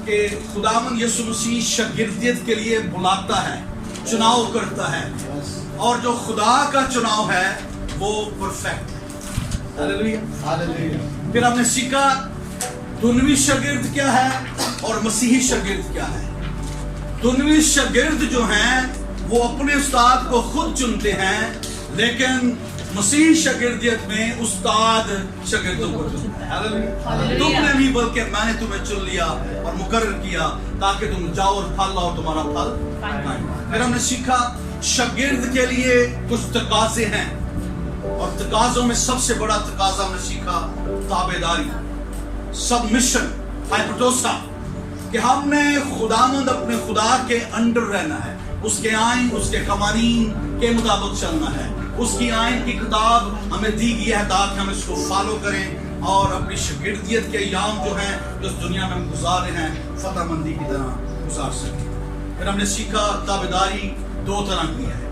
کہ خداوند یسوع مسیح شاگردیت کے لیے بلاتا ہے، چناؤ کرتا ہے، اور جو خدا کا چناؤ ہے وہ پرفیکٹ ہے۔ ہاللیلویہ۔ پھر ہم نے سیکھا دنوی شاگرد کیا ہے اور مسیحی شاگرد کیا ہے۔ دنوی شاگرد جو ہیں وہ اپنے استاد کو خود چنتے ہیں، لیکن مسیحی شاگردیت میں استاد شاگردوں کو چنتا ہے۔ تم نے نہیں بلکہ میں نے تمہیں چن لیا اور مقرر کیا تاکہ تم جاؤ اور پھل لاؤ، تمہارا پھل قائم۔ پھر ہم نے سیکھا شاگرد کے لیے کچھ تقاضے ہیں، اور تقاضوں میں سب سے بڑا تقاضا ہم نے سیکھا تابعداری، سبمشن، ہائپوٹوسا، کہ ہم نے خداوند اپنے خدا کے انڈر رہنا ہے، اس کے آئین، اس کے قوانین کے مطابق چلنا ہے، اس کی آئین کی کتاب ہمیں دی گئی ہے تاکہ ہم اس کو فالو کریں اور اپنی شاگردیت کے ایام جو ہیں جو اس دنیا میں ہم گزار رہے ہیں فتح مندی کی طرح گزار سکیں۔ پھر ہم نے سیکھا تابعداری دو طرح کی ہے،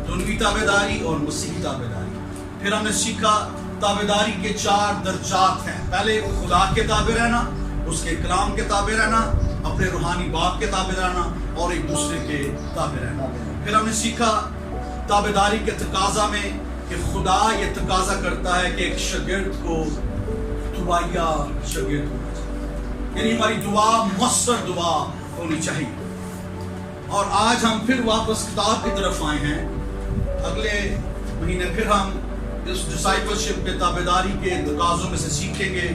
دنوی تابعداری اور مسیحی تابعداری۔ پھر ہم نے سیکھا تابعداری کے 4 درجات ہیں، پہلے خدا کے تابع رہنا، اس کے کلام کے تابع رہنا، اپنے روحانی باپ کے تابع رہنا اور ایک دوسرے کے تابع رہنا۔ پھر ہم نے سیکھا تابعداری کے تقاضا میں کہ خدا یہ تقاضا کرتا ہے کہ ایک شاگرد کو دعائیا شاگرد ہونا چاہیے، یعنی ہماری دعا مؤثر دعا ہونی چاہیے۔ اور آج ہم پھر واپس کتاب کی طرف آئے ہیں، اگلے مہینے پھر ہم اس ڈسائپلشپ کے تابعداری کے تقاضوں میں سے سیکھیں گے،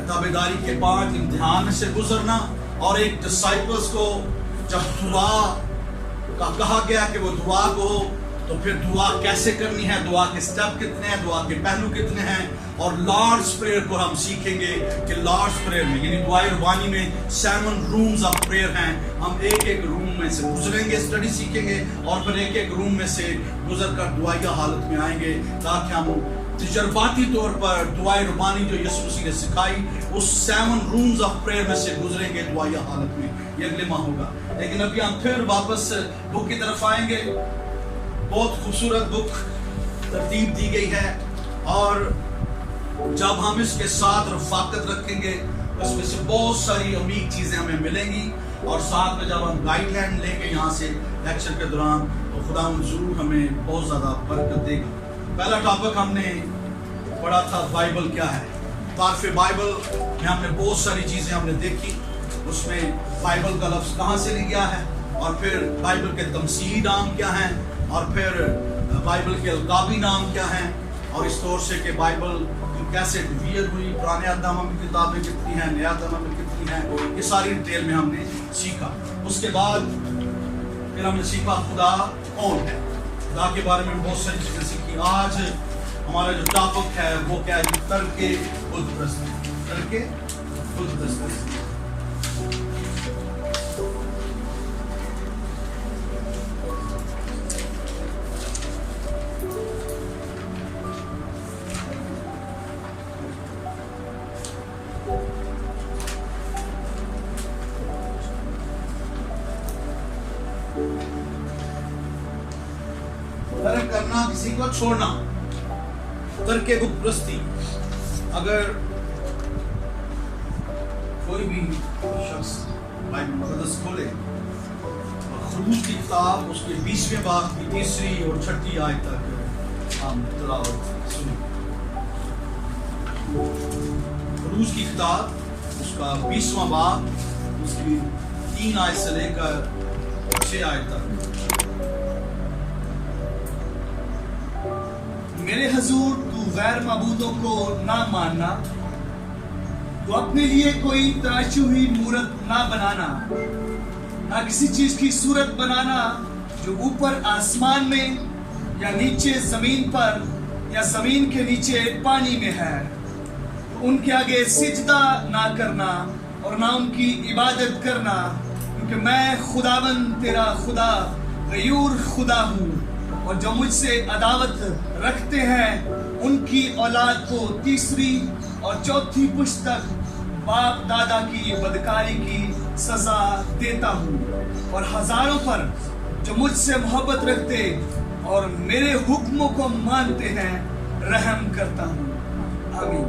تابعداری کے 5 امتحان میں سے گزرنا، اور ایک ڈسائپلس کو جب دعا کا کہا گیا کہ وہ دعا کو، تو پھر دعا کیسے کرنی ہے، دعا کے سٹیپ کتنے ہیں، دعا کے پہلو کتنے ہیں، اور لارڈس پریئر کو ہم سیکھیں گے کہ لارڈس پریئر میں یعنی دعائے ربانی میں 7 رومز آف پریئر ہیں، ہم ایک روم میں سے گزریں گے، اسٹڈی سیکھیں گے، اور پھر ایک روم میں سے گزر کر دعائیہ حالت میں آئیں گے تاکہ ہم تجرباتی طور پر دعائے ربانی جو یسوع مسیح نے سکھائی اس 7 رومز آف پریئر میں سے گزریں گے دعائیہ حالت میں۔ یہ اگلے ماہ ہوگا، لیکن ابھی ہم پھر واپس بک کی طرف آئیں گے۔ بہت خوبصورت بک ترتیب دی گئی ہے، اور جب ہم اس کے ساتھ رفاقت رکھیں گے اس میں سے بہت ساری عمیق چیزیں ہمیں ملیں گی، اور ساتھ میں جب ہم گائیڈ لائن لیں گے یہاں سے لیکچر کے دوران تو خدا ضرور ہمیں بہت زیادہ برکت دے گا۔ پہلا ٹاپک ہم نے پڑھا تھا بائبل کیا ہے۔ تعارف بائبل میں ہم نے بہت ساری چیزیں ہم نے دیکھی، اس میں بائبل کا لفظ کہاں سے لیا ہے، اور پھر بائبل کے تمثیلی نام کیا ہیں، اور پھر بائبل کے القابی نام کیا ہیں، اور اس طور سے کہ بائبل کیسے ڈویژن ہوئی، پرانے عہد نامہ میں کتابیں کتنی ہیں، نیا عہد نامہ میں کتنی ہیں، یہ ساری ڈیٹیل میں ہم نے سیکھا۔ اس کے بعد پھر ہم نے سیکھا خدا کون ہے، خدا کے بارے میں بہت ساری چیزیں سیکھی۔ آج ہمارا جو ٹاپک ہے وہ کیا ہے، ترک بت پرستی، ترک بت پرستی۔ ترک کرنا، کسی کو چھوڑنا، ترک بت پرستی۔ اگر کوئی بھی شخص بائبل مقدس کھولے اور خروج کی کتاب اس کے 20ویں باب کی 3 اور 6 آیت تک ہم تلاوت سنیں۔ خروج کی کتاب اس کا 20واں باب اس کی 3 آیت سے لے کر 6 آیت تک۔ میرے حضور تو غیر معبودوں کو نہ ماننا، تو اپنے لیے کوئی تراشی ہوئی مورت نہ بنانا، نہ کسی چیز کی صورت بنانا جو اوپر آسمان میں یا نیچے زمین پر یا زمین کے نیچے پانی میں ہے، ان کے آگے سجدہ نہ کرنا اور نہ ان کی عبادت کرنا، کیونکہ میں خداوند تیرا خدا غیور خدا ہوں، اور جو مجھ سے عداوت رکھتے ہیں ان کی اولاد کو 3 اور 4 پشت تک باپ دادا کی بدکاری کی سزا دیتا ہوں، اور ہزاروں پر جو مجھ سے محبت رکھتے اور میرے حکموں کو مانتے ہیں رحم کرتا ہوں۔ آمین۔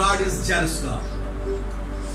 God is jealous God।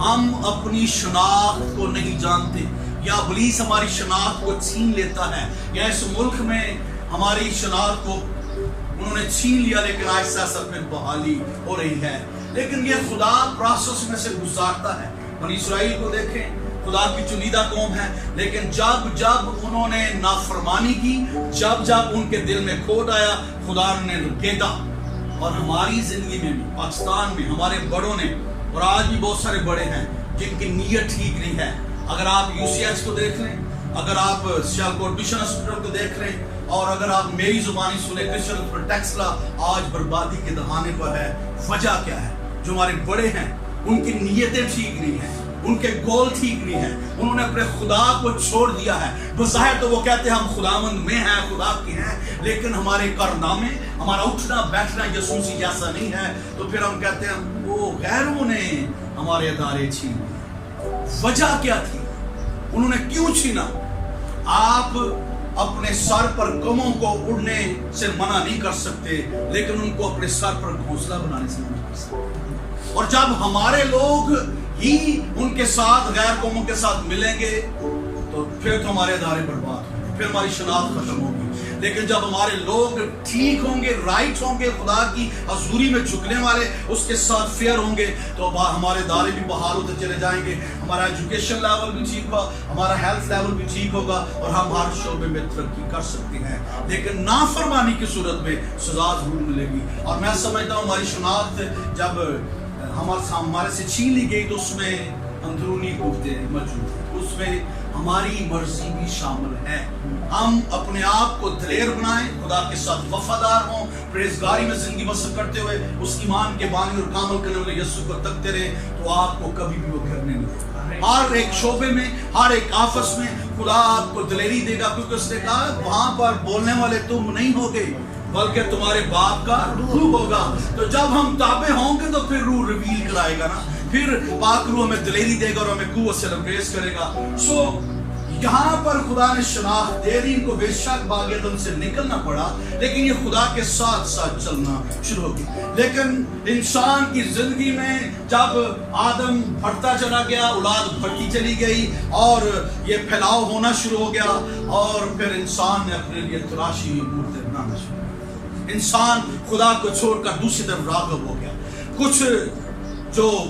ہم اپنی شناخت کو نہیں جانتے، یا ابلیس ہماری شناخت کو چھین لیتا ہے، یا اس ملک میں ہماری شناخت کو انہوں نے چھین لیا، لیکن آہستہ آہستہ پھر بحالی ہو رہی ہے۔ لیکن یہ خدا پروسیس میں سے گزارتا ہے۔ بنی اسرائیل کو دیکھیں، خدا کی چنیدہ قوم ہے، لیکن جب انہوں نے نافرمانی کی، جب ان کے دل میں کھوٹ آیا، خدا نے رکیتا۔ اور ہماری زندگی میں بھی، پاکستان میں ہمارے بڑوں نے، اور آج بھی بہت سارے بڑے ہیں جن کی نیت ٹھیک نہیں ہے۔ اگر آپ UCH کو دیکھ لیں، اگر آپ سیالکوٹ مشن ہاسپٹل کو دیکھ لیں، اور اگر آپ میری زبانی سنیں، کرسچن ہاسپٹل ٹیکسلا آج بربادی کے دہانے پر ہے۔ وجہ کیا ہے؟ جو ہمارے بڑے ہیں ان کی نیتیں ٹھیک نہیں ہیں، ان کے گول ٹھیک نہیں ہیں، انہوں نے اپنے خدا کو چھوڑ دیا ہے۔ بظاہر تو وہ کہتے ہیں ہم خداوند میں ہیں، خدا کے ہیں، لیکن ہمارے کارنامے، ہمارا اٹھنا بیٹھنا یسوسی جیسا نہیں ہے، تو پھر ہم کہتے ہیں وہ غیروں نے ہمارے ادارے چھین لیے۔ وجہ کیا تھی؟ انہوں نے کیوں چھینا؟ آپ اپنے سر پر غموں کو اڑنے سے منع نہیں کر سکتے، لیکن ان کو اپنے سر پر گھونسلہ بنانے سے منع کر سکتے۔ اور جب ہمارے لوگ ہی ان کے ساتھ، غیر قوموں کے ساتھ ملیں گے، تو پھر تو ہمارے ادارے برباد ہوں گے، پھر ہماری شناخت ختم ہوگی۔ لیکن جب ہمارے لوگ ٹھیک ہوں گے، رائٹ ہوں گے، خدا کی حضوری میں جھکنے والے، اس کے ساتھ فیئر ہوں گے، تو ہمارے ادارے بھی بحال ہوتے چلے جائیں گے، ہمارا ایجوکیشن لیول بھی ٹھیک ہوگا، ہمارا ہیلتھ لیول بھی ٹھیک ہوگا، اور ہم ہر شعبے میں ترقی کر سکتے ہیں۔ لیکن نافرمانی کی صورت میں سزا ضرور ملے گی۔ اور میں سمجھتا ہوں ہماری شناخت جب ہمارے سے چھین لی گئی، تو اس میں اندرونی قوتیں موجود ہیں، اس میں ہماری مرضی بھی شامل ہے۔ ہم اپنے آپ کو دلیر بنائیں، خدا کے ساتھ وفادار ہوں، پرہیزگاری میں زندگی بسر کرتے ہوئے اس ایمان کے بانی اور کامل کرنے والے یسوع کو تکتے رہیں، تو آپ کو کبھی بھی وہ گھرنے نہیں دے گا۔ ہر ایک شعبے میں، ہر ایک آفس میں خدا آپ کو دلیری دے گا، کیونکہ اس نے کہا وہاں پر بولنے والے تم نہیں ہوگے، بلکہ تمہارے باپ کا روح ہوگا۔ تو جب ہم تابع ہوں گے تو پھر روح ریویل کرائے گا نا، پھر پاک روح ہمیں دلیری دے گا اور ہمیں قوت سے لبریز کرے گا۔ یہاں پر خدا نے شناخت دے دی، ان کو بے شک باغ عدن سے نکلنا پڑا، لیکن یہ خدا کے ساتھ ساتھ چلنا شروع ہو گیا۔ لیکن انسان کی زندگی میں جب آدم بڑھتا چلا گیا، اولاد بڑھتی چلی گئی، اور یہ پھیلاؤ ہونا شروع ہو گیا، اور پھر انسان نے اپنے لیے تراشی مورتیں بنانا شروع کیا۔ انسان خدا کو چھوڑ کر دوسری طرف راغب ہو گیا۔ کچھ جو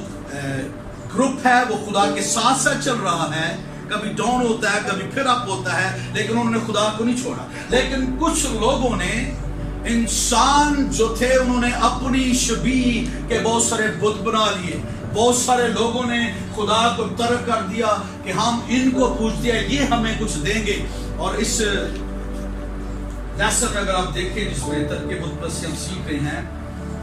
گروپ ہے وہ خدا کے ساتھ ساتھ چل رہا ہے، کبھی ڈاؤن ہوتا ہے، کبھی پھر اپ ہوتا ہے، لیکن انہوں نے خدا کو نہیں چھوڑا۔ لیکن کچھ لوگوں نے، انسان جو تھے، انہوں نے اپنی شبیہ کے بہت سارے بت بنا لیے۔ بہت سارے لوگوں نے خدا کو ترک کر دیا کہ ہم ان کو پوچھتے ہیں، یہ ہمیں کچھ دیں گے۔ اور اس لیسن میں اگر آپ دیکھیں، جس میں ترک بت پرستی ہم سیکھ رہے ہیں،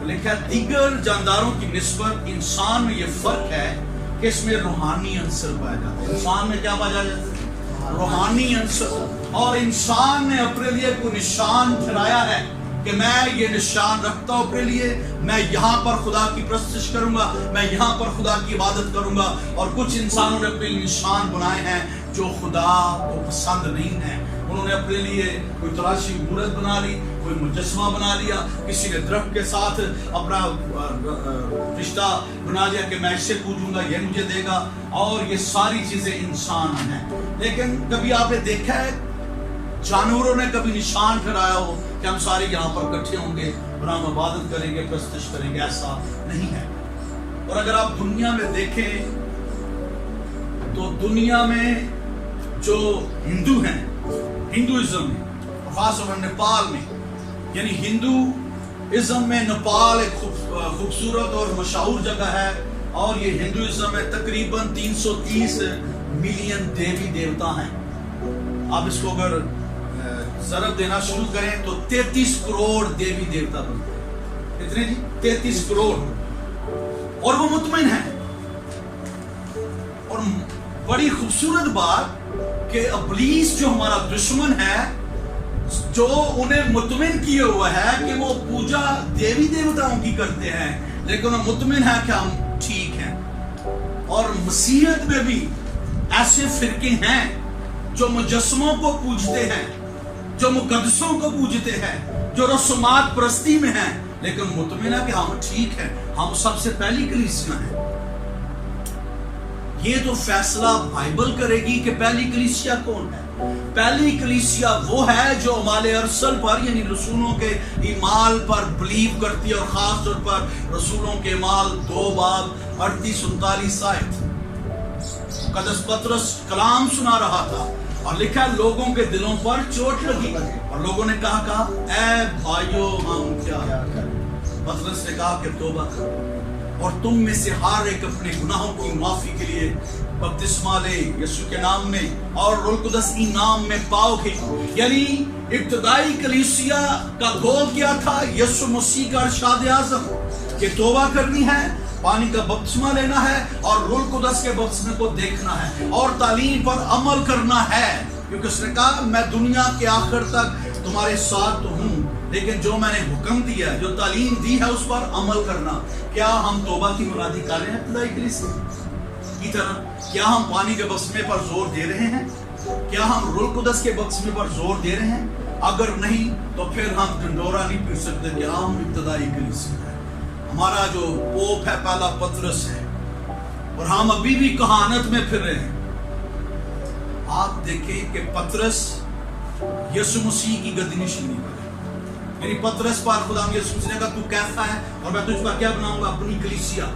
لکھا ہے دیگر جانداروں کی نسبت انسان میں یہ فرق ہے کہ اس میں روحانی عنصر پایا جاتا ہے۔ انسان میں کیا پایا جاتا ہے؟ روحانی عنصر۔ اور انسان نے اپنے لیے کوئی نشان ٹھہرایا ہے کہ میں یہ نشان رکھتا ہوں اپنے لیے، میں یہاں پر خدا کی پرستش کروں گا، میں یہاں پر خدا کی عبادت کروں گا۔ اور کچھ انسانوں نے اپنے لیے نشان بنائے ہیں جو خدا کو پسند نہیں ہے۔ انہوں نے اپنے لیے کوئی تراشی مورت بنا لی، کوئی مجسمہ بنا لیا، کسی نے درخت کے ساتھ اپنا رشتہ بنا لیا کہ میں اس سے پوجوں گا، یہ مجھے دے گا، اور یہ ساری چیزیں انسان ہیں۔ لیکن کبھی آپ نے دیکھا ہے جانوروں نے کبھی نشان ٹھہرایا ہو کہ ہم سارے یہاں پر اکٹھے ہوں گے اور ہم عبادت کریں گے، پرستش کریں گے؟ ایسا نہیں ہے۔ اور اگر آپ دنیا میں دیکھیں تو دنیا میں جو ہندو ہیں، ہندوازم میں، خاص طور پر نیپال میں، یعنی ہندوازم میں نپال ایک خوبصورت اور مشہور جگہ ہے، اور یہ ہندوازم میں تقریباً 330 ملین دیوی دیوتا ہیں۔ آپ اس کو اگر ضرب دینا شروع کریں تو 33 کروڑ دیوی دیوتا بنتے ہیں۔ کتنے جی؟ 33 کروڑ۔ اور وہ مطمئن ہیں۔ اور بڑی خوبصورت بات کہ ابلیس جو ہمارا دشمن ہے، جو انہیں مطمئن کیے ہوا ہے کہ وہ پوجا دیوی دیوتاؤں کی کرتے ہیں، لیکن وہ مطمئن ہے کہ ہم ٹھیک ہیں۔ اور مسیحیت میں بھی ایسے فرقے ہیں جو مجسموں کو پوجتے ہیں، جو مقدسوں کو پوجتے ہیں، جو رسومات پرستی میں ہیں، لیکن مطمئن ہے کہ ہم ٹھیک ہیں، ہم سب سے پہلی کلیسیا ہیں۔ یہ تو فیصلہ بائبل کرے گی کہ پہلی کلیسیا کون ہے. پہلی کلیسیا وہ ہے جو اعمال ارسل پر یعنی رسولوں کے اعمال پر بلیو کرتی ہے, اور خاص طور پر رسولوں کے اعمال 2 باب 38-39 آیت. مقدس پطرس کلام سنا رہا تھا اور لکھا لوگوں کے دلوں پر چوٹ لگی اور لوگوں نے کہا اے بھائیو ہم کیا کریں. پطرس نے کہا کہ توبہ کرو اور تم میں سے ہر ایک اپنے گناہوں کی معافی کے لیے بپتسمہ لے یسوع کے نام میں اور روح القدس کی نام میں پاؤ گے. یعنی ابتدائی کلیسیا کا گول کیا تھا؟ یسوع مسیح کا ارشاد اعظم کہ توبہ کرنی ہے, پانی کا بپتسمہ لینا ہے اور روح القدس کے بپتسمے کو دیکھنا ہے اور تعلیم پر عمل کرنا ہے, کیونکہ اس نے کہا میں دنیا کے آخر تک تمہارے ساتھ تو ہوں, لیکن جو میں نے حکم دیا, جو تعلیم دی ہے اس پر عمل کرنا. کیا ہم توبہ کی مرادی کر رہے ہیں ابتدائی کلیسیا کی طرح؟ کیا ہم پانی کے بپتسمے پر زور دے رہے ہیں؟ کیا ہم روح القدس کے بپتسمے پر زور دے رہے ہیں؟ اگر نہیں تو پھر ہم ڈنڈورا نہیں پی سکتے کہ ہم ابتدائی کلیسیا ہے. ہمارا جو پوپ ہے پہلا پطرس ہے اور ہم ابھی بھی کہانت میں پھر رہے ہیں. آپ دیکھیں کہ پطرس یسوع مسیح کی گدی نشینی پر ہے. یعنی پطرس پر خدا یسوع مسیح نے کہا تو کیسا ہے اور میں تجھ پر کیا بناؤں گا؟ اپنی کلیسیا.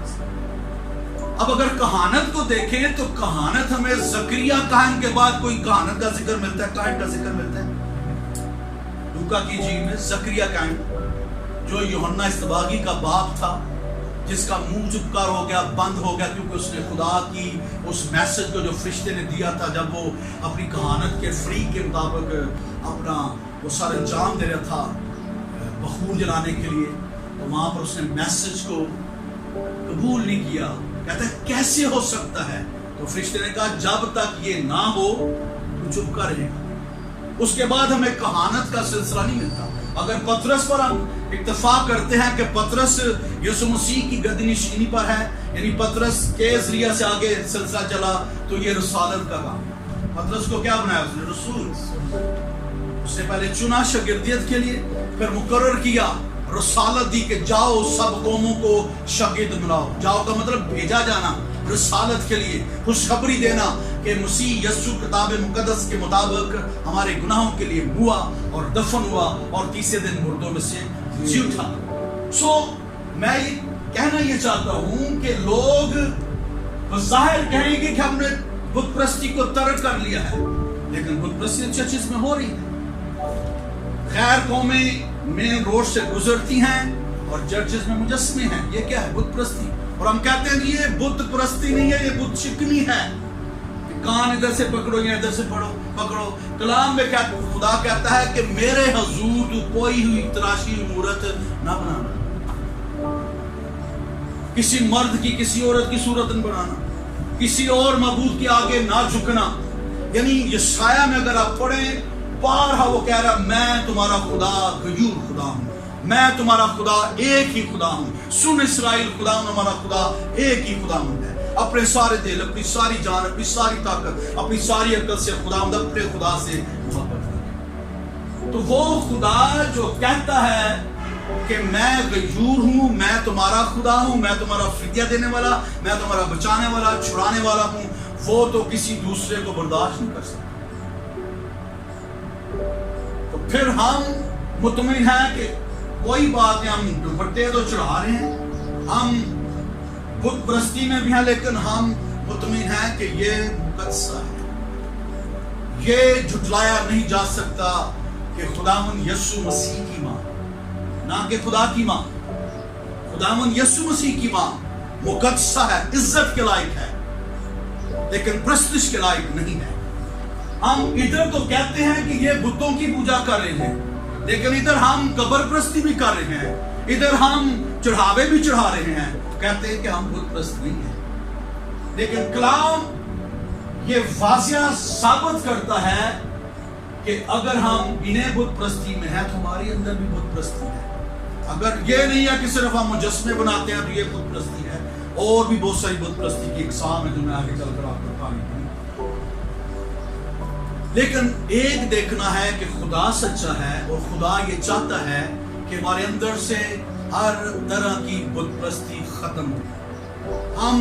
اب اگر کہانت کو دیکھیں تو کہانت ہمیں زکریا کاہن کے بعد کوئی کہانت کا ذکر ملتا ہے, کاہن کا ذکر ملتا ہے لوکا کی انجیل میں. زکریا کاہن جو یوحنا استباغی کا باپ تھا, جس کا منہ چپکار ہو گیا, بند ہو گیا, کیونکہ اس نے خدا کی اس میسج کو جو فرشتے نے دیا تھا جب وہ اپنی کہانت کے فریق کے مطابق اپنا وہ سر انجام دے رہا تھا بخور جلانے کے لیے, تو وہاں پر اس نے میسج کو قبول نہیں کیا. کہتا ہے کیسے ہو سکتا ہے؟ تو فرشتے نے کہا جب تک یہ نہ ہو تو چپ کر رہے گا. اس کے بعد ہمیں کہانت کا سلسلہ نہیں ملتا. اگر پطرس پر ہم اتفاق کرتے ہیں کہ پطرس یسوع مسیح کی گدی نشینی پر ہے, یعنی پطرس کے ذریعہ سے آگے سلسلہ چلا, تو یہ رسالت کا کام. پطرس کو کیا بنایا اس نے؟ رسول. اس نے پہلے چنا شاگردیت کے لیے, پھر مقرر کیا, رسالت دی کہ جاؤ سب قوموں کو شاگرد بناؤ. جاؤ کا مطلب بھیجا جانا, رسالت کے لیے خوشخبری دینا کہ مسیح یسوع کتاب مقدس کے مطابق ہمارے گناہوں کے لیے ہوا اور دفن ہوا اور تیسرے دن مردوں میں سے جی اٹھا. میں یہ کہنا یہ چاہتا ہوں کہ لوگ ظاہر کہیں گے کہ ہم نے بت پرستی کو ترک کر لیا ہے, لیکن بت پرستی چرچز میں ہو رہی ہے. غیر قومیں مین روڈ سے گزرتی ہیں اور چرچز میں مجسمے ہیں. یہ کیا ہے؟ بت پرستی. اور ہم کہتے ہیں یہ بت پرستی نہیں ہے, یہ بت شکنی ہے. کان ادھر سے پکڑو یا ادھر سے پکڑو. کلام میں خدا کہتا ہے کہ میرے حضور تو کوئی ہوئی تراشی مورت نہ بنانا, کسی مرد کی کسی عورت کی صورت نہ بنانا, کسی اور معبود کے آگے نہ جھکنا. یعنی یشعیاہ میں اگر آپ پڑھیں بارہا وہ کہہ رہا میں تمہارا خدا غیور خدا ہوں, میں تمہارا خدا ایک ہی خدا ہوں. سن اسرائیل, خدا ہمارا خدا ایک ہی خدا ہوں ہے. اپنے سارے دل, اپنی ساری جان, اپنی ساری طاقت, اپنی ساری عقل سے خدا اپنے خدا سے محبت کرے. تو وہ خدا جو کہتا ہے کہ میں غیور ہوں, میں تمہارا خدا ہوں, میں تمہارا فدیہ دینے والا, میں تمہارا بچانے والا, چھڑانے والا ہوں, وہ تو کسی دوسرے کو برداشت نہیں کر سکتا. تو پھر ہم مطمئن ہیں کہ کوئی بات نہیں, ہم دوپٹے تو چڑھا رہے ہیں, ہم بت پرستی میں بھی ہیں, لیکن ہم مطمئن ہیں کہ یہ مقدسہ ہے. یہ جھٹلایا نہیں جا سکتا کہ خداوند یسوع مسیح کی ماں, نہ کہ خدا کی ماں, خداوند یسوع مسیح کی ماں مقدسہ ہے, عزت کے لائق ہے, لیکن پرستش کے لائق نہیں ہے. ہم ادھر تو کہتے ہیں کہ یہ بتوں کی پوجا کر رہے ہیں, لیکن ادھر ہم قبر پرستی بھی کر رہے ہیں, ادھر ہم چڑھاوے بھی چڑھا رہے ہیں, کہتے ہیں کہ ہم بت پرست نہیں ہیں. لیکن کلام یہ واضح ثابت کرتا ہے کہ اگر ہم انہیں بت پرستی میں ہیں تو ہماری اندر بھی بت پرستی ہے. اگر یہ نہیں ہے کہ صرف ہم مجسمے بناتے ہیں تو یہ بت پرستی ہے, اور بھی بہت ساری بت پرستی کی اقسام ہے جو میں آگے چل کر آپ کو بتاؤں. لیکن ایک دیکھنا ہے کہ خدا سچا ہے, اور خدا یہ چاہتا ہے کہ ہمارے اندر سے ہر طرح کی بت پرستی ختم ہو. ہم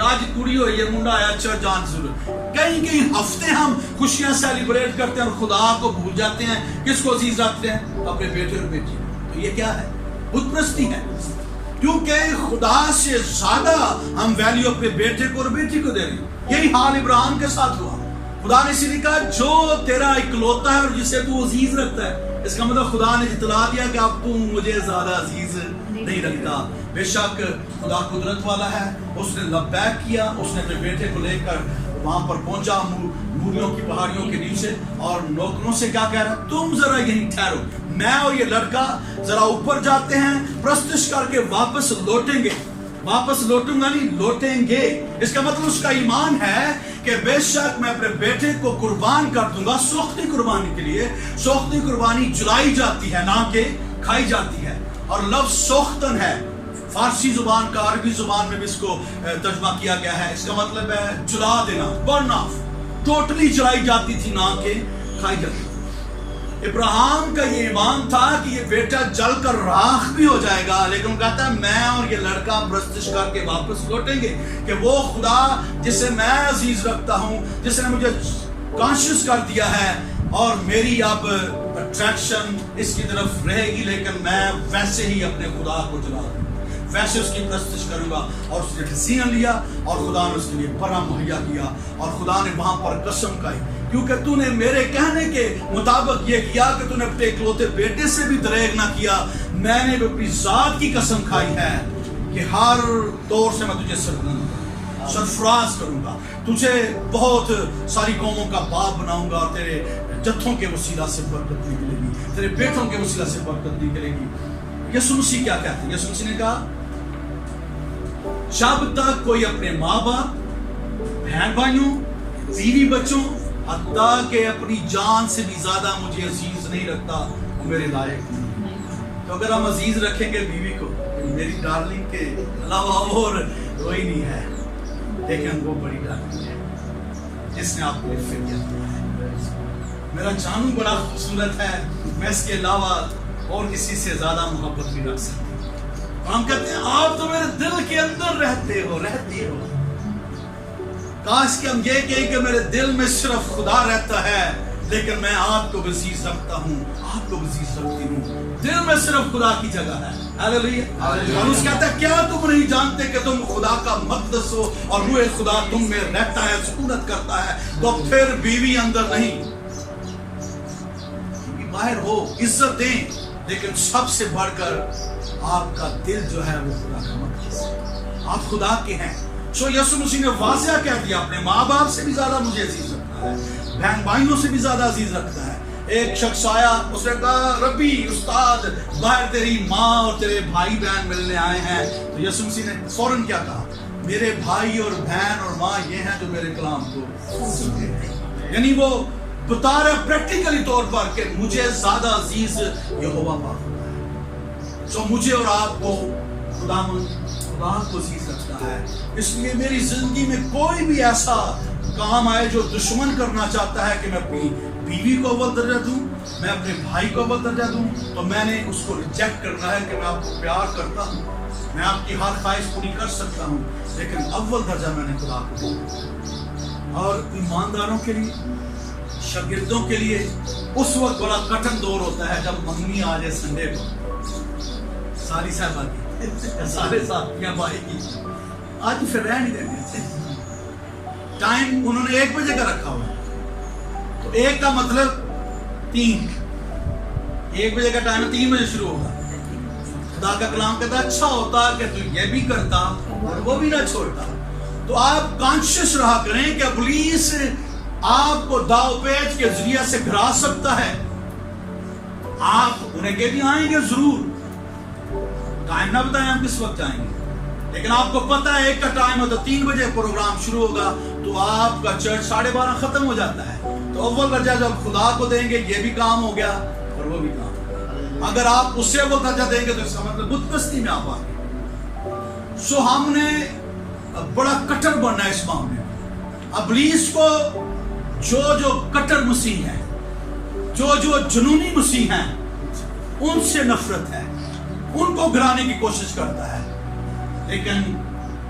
آج کڑی ہوئی ہے منڈا آیا چرچ جان ضرور. کئی ہفتے ہم خوشیاں سیلیبریٹ کرتے ہیں اور خدا کو بھول جاتے ہیں. کس کو عزیز رکھتے ہیں؟ اپنے بیٹے اور بیٹی. تو یہ کیا ہے؟ بت پرستی ہے. کیونکہ خدا سے زیادہ ہم ویلیو اپنے بیٹے کو اور بیٹی کو دے رہے ہیں. یہی حال ابراہیم کے ساتھ ہوا. خدا نے اسی لیے کہا جو تیرا اکلوتا ہے اور جسے تو عزیز رکھتا ہے. اس کا مطلب خدا نے اطلاع دیا کہ اب تو مجھے زیادہ عزیز نہیں رکھتا. بے شک خدا قدرت والا ہے. اس نے لبیک کیا. اس نے اپنے بیٹے کو لے کر وہاں پر پہنچا موریوں کی پہاڑیوں کے نیچے اور نوکروں سے کیا کہہ رہا ہے؟ تم ذرا یہیں ٹھہرو. میں اور یہ لڑکا ذرا اوپر جاتے ہیں, پرستش کر کے واپس لوٹیں گے. واپس لوٹوں گا نہیں, لوٹیں گے. اس کا مطلب اس کا ایمان ہے کہ بے شک میں اپنے بیٹے کو قربان کر دوں گا. سوختی قربانی کے لیے سوختی قربانی جلائی جاتی ہے نہ کہ کھائی جاتی ہے. اور لفظ سوختن ہے, فارسی زبان کا عربی زبان میں بھی اس کو ترجمہ کیا گیا ہے. اس کا مطلب ہے جلا دینا, برن آف. ٹوٹلی جلائی جاتی تھی نہ کہ کھائی جاتی تھی. ابراہیم کا یہ ایمان تھا کہ یہ بیٹا جل کر راکھ بھی ہو جائے گا, لیکن وہ کہتا ہے میں اور یہ لڑکا پرستش کر کے واپس لوٹیں گے کہ وہ خدا جسے میں عزیز رکھتا ہوں, جس نے مجھے کانشیس کر دیا ہے اور میری اب اٹریکشن اس کی طرف رہے گی, لیکن میں ویسے ہی اپنے خدا کو جلا دوں, ویسے اس کی پرستش کروں گا. اور اس نے ڈیسیژن لیا اور خدا نے اس کے لیے برا مہیا کیا. اور خدا نے وہاں پر قسم کھائی کیونکہ تو نے میرے کہنے کے مطابق یہ کیا کہ تو نے اپنے اکلوتے بیٹے سے بھی دریغ نہ کیا. میں نے اپنی ذات کی قسم کھائی ہے کہ ہر طور سے میں تجھے سرفراز کروں گا, تجھے بہت ساری قوموں کا باپ بناؤں گا, اور تیرے جتھوں کے وسیلہ سے برکت نکلے گی, تیرے بیٹوں کے وسیلہ سے برکت نکلے گی. یسوع مسیح کیا کہتے ہیں؟ یسوع مسیح نے کہا جب تک کوئی اپنے ماں باپ, بہن بھائیوں, بیوی بچوں, حتیٰ کہ اپنی جان سے بھی زیادہ مجھے عزیز نہیں رکھتا, وہ میرے لائق نہیں. تو اگر ہم عزیز رکھیں گے بیوی کو, میری ڈارلنگ کے علاوہ اور کوئی نہیں ہے, لیکن وہ بڑی ڈارلنگ ہے جس نے آپ کو فکر کیا ہے. میرا جانو بڑا خوبصورت ہے, میں اس کے علاوہ اور کسی سے زیادہ محبت بھی رکھ سکتے. ہم کہتے ہیں آپ تو میرے دل کے اندر رہتے ہو. کاش کہ ہم یہ کہیں کہ میرے دل میں صرف خدا رہتا ہے, لیکن میں آپ کو عزیز رکھتا ہوں, آپ کو عزیز رکھتی ہوں. دل میں صرف خدا کی جگہ ہے. ہاللیلویا. اور اس کہتا ہے کیا تم نہیں جانتے کہ تم خدا کا مقدس ہو اور روح خدا تم میں رہتا ہے, سکونت کرتا ہے. تو پھر بیوی اندر نہیں, باہر ہو, عزت دیں, لیکن سب سے بڑھ کر آپ کا دل جو ہے وہ خدا کا مقدس ہے. آپ خدا کے ہیں. سو یسوع مسیح نے واضح کہہ دیا اپنے ماں باپ سے بھی زیادہ مجھے عزیز رکھتا ہے, بہن بھائیوں سے بھی زیادہ عزیز رکھتا ہے. ایک شخص آیا, اس نے کہا ربی, استاد, باہر تیری ماں اور تیرے بھائی بہن ملنے آئے ہیں. تو یسوع مسیح نے فوراً کیا کہا؟ میرے بھائی اور بہن اور ماں یہ ہیں جو میرے کلام کو سنتے ہیں. یعنی وہ بتا رہا ہے پریکٹیکلی طور پر کہ مجھے زیادہ عزیز یہوہ پاک ہے. سو مجھے اور آپ کو خدا کو عزیز رکھتا ہے. اس لیے میری زندگی میں کوئی بھی ایسا کام آئے جو دشمن کرنا چاہتا ہے کہ میں اپنی بیوی کو اول درجہ دوں, میں اپنے بھائی کو اول درجہ دوں, تو میں نے اس کو ریجیکٹ کرنا ہے کہ میں آپ کو پیار کرتا ہوں, میں آپ کی ہر خواہش پوری کر سکتا ہوں, لیکن اول درجہ میں نے خدا کو دیا. اور ایمانداروں کے لیے, شاگردوں کے لیے اس وقت بڑا کٹن دور ہوتا ہے جب منگنی آ جائے سنڈے کو. ساری صاحبہ کی, سارے ساتھیاں بھائی کی, آج پھر رہ نہیں دیتے. ٹائم انہوں نے 1 بجے کا رکھا ہوا ہے, تو 1 کا مطلب 3, 1 بجے کا ٹائم ہے, 3 بجے شروع ہوگا. خدا کا کلام کہتا ہے اچھا ہوتا کہ تو یہ بھی کرتا اور وہ بھی نہ چھوڑتا. تو آپ کانشیس رہا کریں کہ ابلیس آپ کو داؤ پیچ کے ذریعے سے گھرا سکتا ہے. آپ انہیں کہ بھی آئیں گے ضرور, ٹائم نہ بتائیں ہم کس وقت آئیں گے, لیکن آپ کو پتا ہے 1 کا ٹائم ہے تو 3 بجے پروگرام شروع ہوگا, تو آپ کا چرچ 12:30 ختم ہو جاتا ہے. تو اول درجہ جب خدا کو دیں گے یہ بھی کام ہو گیا اور وہ بھی کام. اگر آپ اسے اول درجہ دیں گے تو اس کا مطلب بت پرستی میں آپ آ گئے. سو ہم نے بڑا کٹر بننا ہے اس معاملے میں. ابلیس کو جو کٹر مسیح ہیں, جو جنونی مسیح ہیں, ان سے نفرت ہے, ان کو گرانے کی کوشش کرتا ہے. لیکن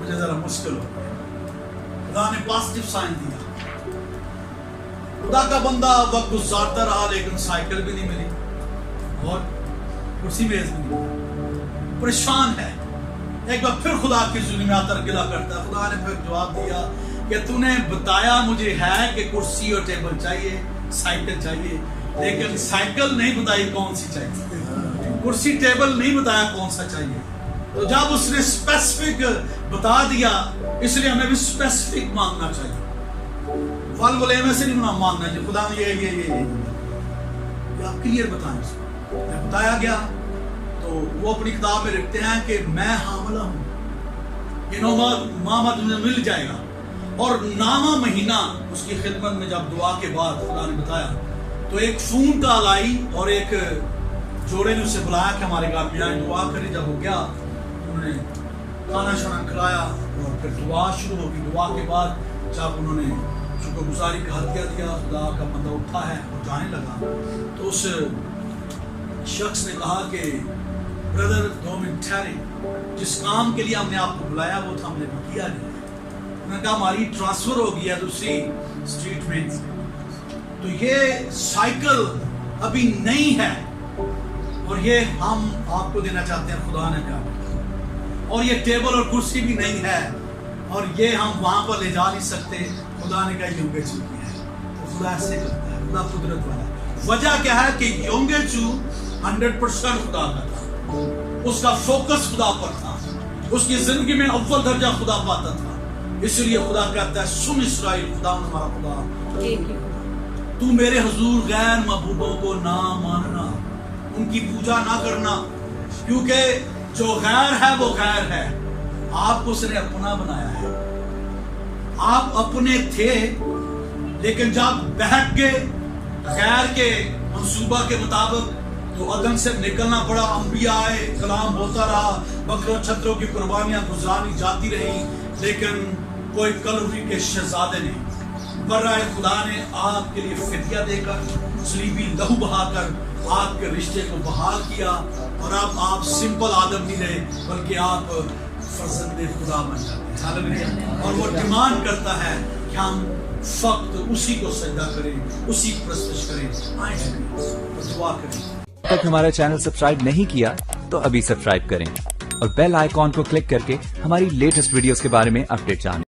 مجھے ذرا مشکل ہو گیا۔ خدا نے پازیٹیو سائن دیا۔ خدا کا بندہ وقت گزارتا رہا لیکن سائیکل بھی نہیں ملی اور کرسی میز بھی نہیں ملی، پریشان ہے۔ ایک بار پھر خدا کی ظلم میں آتا گلا کرتا ہے۔ خدا نے پھر جواب دیا کہ تو نے بتایا مجھے ہے کہ کرسی اور ٹیبل چاہیے، سائیکل چاہیے، لیکن سائیکل نہیں بتائی کون سی چاہیے، کرسی ٹیبل نہیں بتایا کون سا چاہیے۔ تو جب اس نے اسپیسیفک بتا دیا، اس لیے ہمیں بھی اسپیسیفک مانگنا چاہیے۔ فال بولے میں سے نہیں مانگنا چاہیے، خدا نے یہ آپ کلیئر بتائیں۔ بتایا گیا تو وہ اپنی کتاب میں لکھتے ہیں کہ میں حاملہ ہوں، یہ نامہ تمہیں مل جائے گا۔ اور نامہ مہینہ اس کی خدمت میں جب دعا کے بعد خدا نے بتایا تو ایک فون کال آئی اور ایک جوڑے نے اسے بلایا کہ ہمارے گھر میں آئے دعا کرے۔ جب ہو گیا انہوں نے کھانا شانا کھلایا اور پھر دعا شروع ہوگی۔ دعا کے بعد جب انہوں نے شکر گزاری کا ہدیہ دیا، خدا کا بندہ اٹھا ہے اور جانے لگا، تو اس شخص نے کہا کہ بردر 2 منٹ ٹھہرے، جس کام کے لیے ہم نے آپ کو بلایا وہ تھا ہم نے بھی کیا نہیں۔ انہوں نے کہا ہماری ٹرانسفر ہو گئی ہے دوسری اسٹریٹ میں، تو یہ سائیکل ابھی نہیں ہے اور یہ ہم آپ کو دینا چاہتے ہیں، خدا نے کہا، اور یہ ٹیبل اور کرسی بھی نہیں ہے اور یہ ہم وہاں پر لے جا نہیں سکتے۔ خدا نے کہا یونگے چو کی ہے۔ تو خدا ایسے کرتا ہے، خدا قدرت والا ہے۔ وجہ کیا ہے کہ یونگے چو 100% خدا کا تھا، اس کا فوکس خدا پر تھا، اس کی زندگی میں اول درجہ خدا پاتا تھا۔ اس لیے خدا کہتا ہے سن اسرائیل، خدا ہمارا خدا، تو میرے حضور غیر محبوبوں کو نہ ماننا، ان کی پوجا نہ کرنا، کیونکہ جو غیر ہے وہ غیر ہے، آپ کو اس نے اپنا بنایا ہے۔ آپ اپنے تھے لیکن جب بہک گئے غیر کے منصوبہ کے مطابق تو عدن سے نکلنا پڑا۔ انبیاء آئے، کلام ہوتا رہا، بکروں چھتروں کی قربانیاں گزرانی جاتی رہی، لیکن کوئی کلوری کے شہزادے نے برائے خدا نے آپ کے لیے فدیہ دے کر صلیبی لہو بہا کر آپ کے رشتے کو بحال کیا، اور اب آپ سمپل آدم نہیں رہے بلکہ آپ فرزند خدا بن جاتے ہیں۔ اور وہ ڈیمانڈ کرتا ہے کہ ہم فقط اسی کو سجدہ کریں، اسی کی پرستش کریں۔ آئیں دعا کریں۔ اب تک ہمارا چینل سبسکرائب نہیں کیا تو ابھی سبسکرائب کریں اور بیل آئیکن کو کلک کر کے ہماری لیٹسٹ ویڈیوز کے بارے میں اپڈیٹ جانیں۔